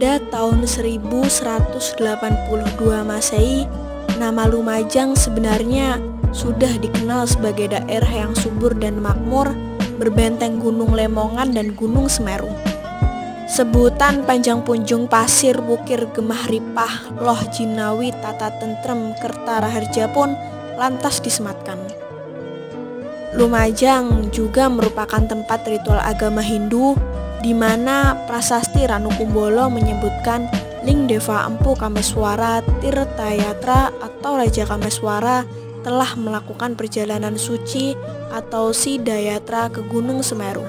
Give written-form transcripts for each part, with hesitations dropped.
Pada tahun 1182 Masehi, nama Lumajang sebenarnya sudah dikenal sebagai daerah yang subur dan makmur, berbenteng Gunung Lemongan dan Gunung Semeru. Sebutan Panjang Punjung Pasir Bukir Gemah Ripah Loh Jinawi Tata Tentrem Kertaraharja pun lantas disematkan. Lumajang juga merupakan tempat ritual agama Hindu, di mana prasasti Ranu Kumbolo menyebutkan Ling Deva Empu Kameswara Tirtayatra atau Raja Kameswara telah melakukan perjalanan suci atau Sidayatra ke Gunung Semeru.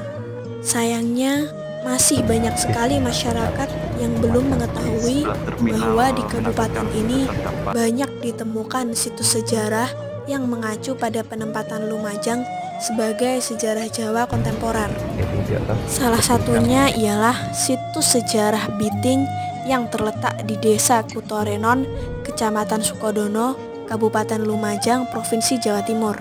Sayangnya, masih banyak sekali masyarakat yang belum mengetahui bahwa di kabupaten ini banyak ditemukan situs sejarah yang mengacu pada penempatan Lumajang sebagai sejarah Jawa kontemporer. Salah satunya ialah situs sejarah Biting yang terletak di Desa Kutorenon, Kecamatan Sukodono, Kabupaten Lumajang, Provinsi Jawa Timur.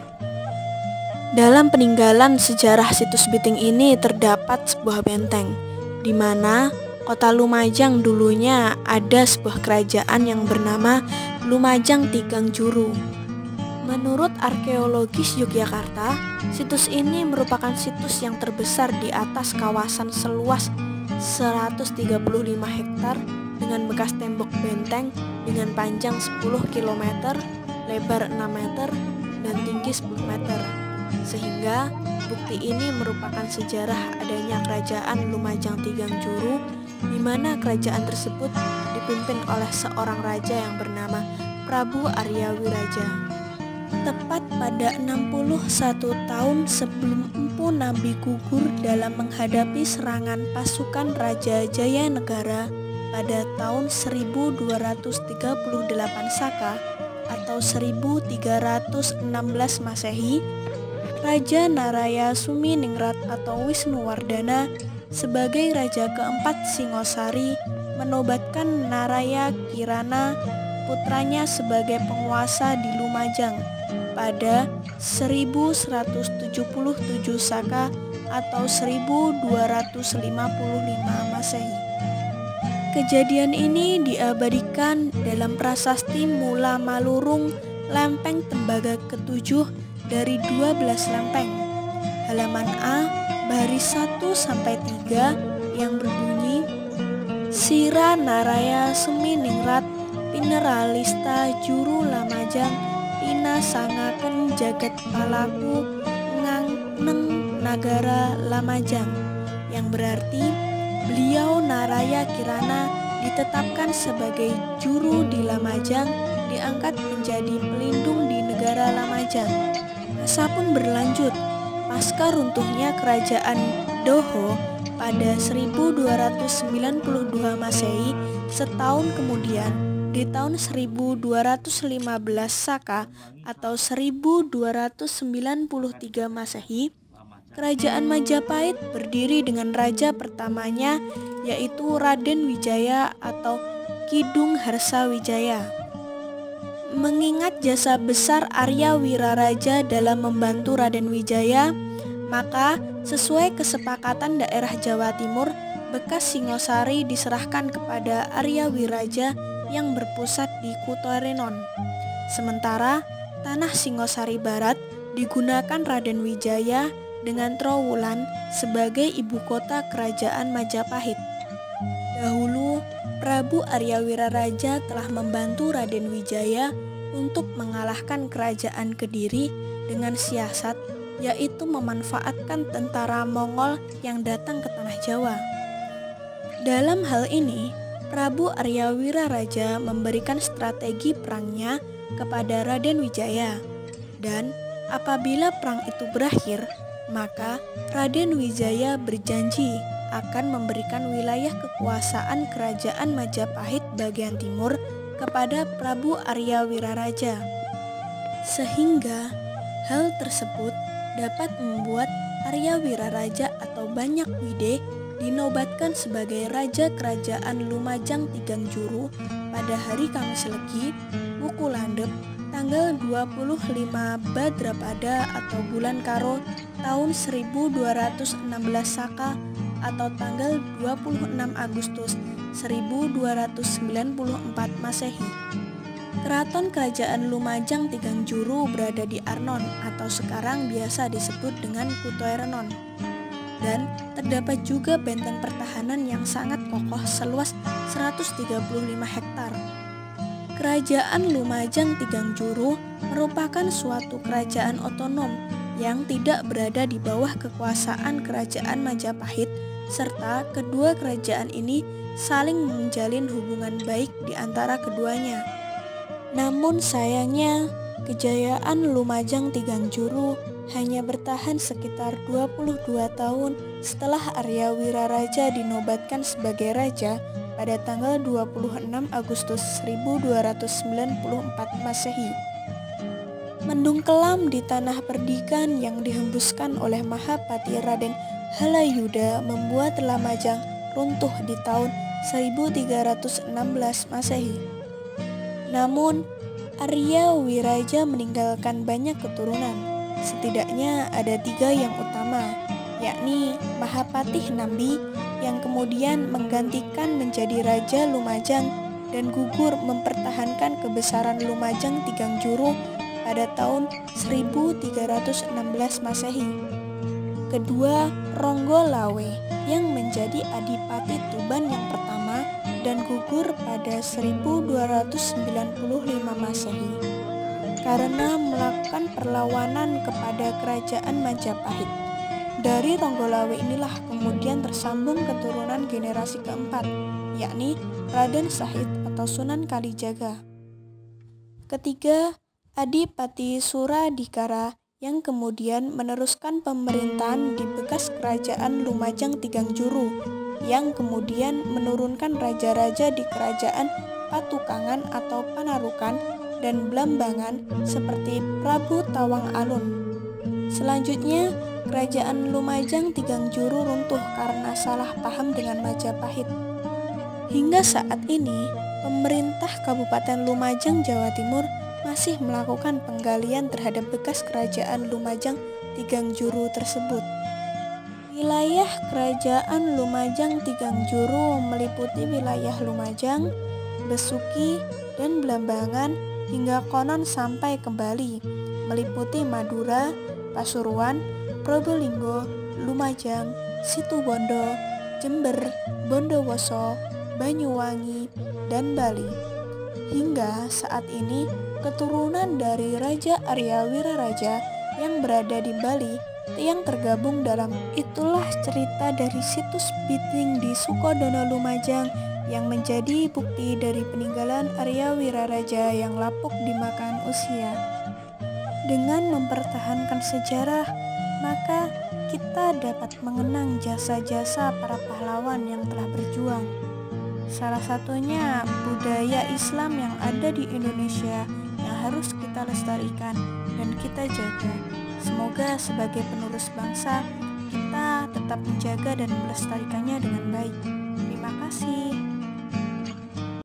Dalam peninggalan sejarah situs Biting ini terdapat sebuah benteng, di mana kota Lumajang dulunya ada sebuah kerajaan yang bernama Lumajang Tigang Juru. Menurut arkeologis Yogyakarta, situs ini merupakan situs yang terbesar di atas kawasan seluas 135 hektar dengan bekas tembok benteng dengan panjang 10 km, lebar 6 meter, dan tinggi 10 meter. Sehingga bukti ini merupakan sejarah adanya kerajaan Lumajang Tigang Juru, di mana kerajaan tersebut dipimpin oleh seorang raja yang bernama Prabu Arya Wiraja. Tepat pada 61 tahun sebelum Empu Nambi gugur dalam menghadapi serangan pasukan Raja Jayanegara pada tahun 1238 Saka atau 1316 Masehi, Raja Naraya Suminingrat atau Wisnuwardana sebagai Raja keempat Singosari menobatkan Naraya Kirana putranya sebagai penguasa di Lumajang pada 1177 Saka atau 1255 Masehi. Kejadian ini diabadikan dalam prasasti Mula Malurung Lempeng Tembaga ke-7 dari 12 lempeng. Halaman A baris 1-3 yang berbunyi Sira Naraya Suminingrat Pineralista Juru Lamajang Pina Sangaken Jagat Palaku Ngangneng Nagara Lamajang, yang berarti beliau Naraya Kirana ditetapkan sebagai juru di Lamajang, diangkat menjadi pelindung di negara Lamajang. Masa pun berlanjut, pasca runtuhnya kerajaan Doho pada 1292 Masehi, setahun kemudian di tahun 1215 Saka atau 1293 Masehi, Kerajaan Majapahit berdiri dengan raja pertamanya yaitu Raden Wijaya atau Kidung Harsa Wijaya. Mengingat jasa besar Arya Wiraraja dalam membantu Raden Wijaya, maka sesuai kesepakatan daerah Jawa Timur, bekas Singosari diserahkan kepada Arya Wiraja yang berpusat di Kutorenon. Sementara tanah Singosari Barat digunakan Raden Wijaya dengan Trowulan sebagai ibu kota kerajaan Majapahit. Dahulu, Prabu Arya Wiraraja telah membantu Raden Wijaya untuk mengalahkan kerajaan Kediri dengan siasat, yaitu memanfaatkan tentara Mongol yang datang ke tanah Jawa. Dalam hal ini, Prabu Arya Wiraraja memberikan strategi perangnya kepada Raden Wijaya, dan apabila perang itu berakhir, maka Raden Wijaya berjanji akan memberikan wilayah kekuasaan kerajaan Majapahit bagian timur kepada Prabu Arya Wiraraja. Sehingga hal tersebut dapat membuat Arya Wiraraja atau Banyak Wide dinobatkan sebagai Raja Kerajaan Lumajang Tigang Juru pada hari Kamis Legi, Wuku Landep, tanggal 25 Badrapada atau bulan Karo tahun 1216 Saka atau tanggal 26 Agustus 1294 Masehi. Keraton Kerajaan Lumajang Tigangjuru berada di Arnon atau sekarang biasa disebut dengan Kutoerenon. Dan terdapat juga benteng pertahanan yang sangat kokoh seluas 135 hektar. Kerajaan Lumajang Tigangjuru merupakan suatu kerajaan otonom yang tidak berada di bawah kekuasaan Kerajaan Majapahit, serta kedua kerajaan ini saling menjalin hubungan baik di antara keduanya. Namun sayangnya, kejayaan Lumajang Tigangjuru hanya bertahan sekitar 22 tahun setelah Arya Wiraraja dinobatkan sebagai raja pada tanggal 26 Agustus 1294 Masehi. Mendung kelam di tanah perdikan yang dihembuskan oleh Mahapati Raden Halayuda membuat Lumajang runtuh di tahun 1316 Masehi. Namun, Arya Wiraja meninggalkan banyak keturunan. Setidaknya ada 3 yang utama, yakni Mahapatih Nambi yang kemudian menggantikan menjadi Raja Lumajang dan gugur mempertahankan kebesaran Lumajang Tigangjuru pada tahun 1316 Masehi. Kedua, Ronggo Lawe yang menjadi Adipati Tuban yang pertama dan gugur pada 1295 Masehi karena melakukan perlawanan kepada Kerajaan Majapahit. Dari Ronggo Lawe inilah kemudian tersambung keturunan generasi keempat, yakni Raden Sahid atau Sunan Kalijaga. Ketiga, Adipati Suradikara yang kemudian meneruskan pemerintahan di bekas Kerajaan Lumajang Tigangjuru, yang kemudian menurunkan raja-raja di Kerajaan Patukangan atau Panarukan dan Blambangan seperti Prabu Tawang Alun. Selanjutnya, Kerajaan Lumajang Tigangjuru runtuh karena salah paham dengan Majapahit. Hingga saat ini, pemerintah Kabupaten Lumajang, Jawa Timur masih melakukan penggalian terhadap bekas Kerajaan Lumajang Tigangjuru tersebut. Wilayah Kerajaan Lumajang Tigangjuru meliputi wilayah Lumajang, Besuki, dan Blambangan hingga konon sampai ke Bali, meliputi Madura, Pasuruan, Probolinggo, Lumajang, Situbondo, Jember, Bondowoso, Banyuwangi, dan Bali. Hingga saat ini, keturunan dari Raja Arya Wiraraja yang berada di Bali yang tergabung dalam Itulah Cerita dari Situs Biting di Sukodono Lumajang yang menjadi bukti dari peninggalan Arya Wiraraja yang lapuk dimakan usia. Dengan mempertahankan sejarah, maka kita dapat mengenang jasa-jasa para pahlawan yang telah berjuang. Salah satunya budaya Islam yang ada di Indonesia yang harus kita lestarikan dan kita jaga. Semoga sebagai penerus bangsa, kita tetap menjaga dan melestarikannya dengan baik. Terima kasih.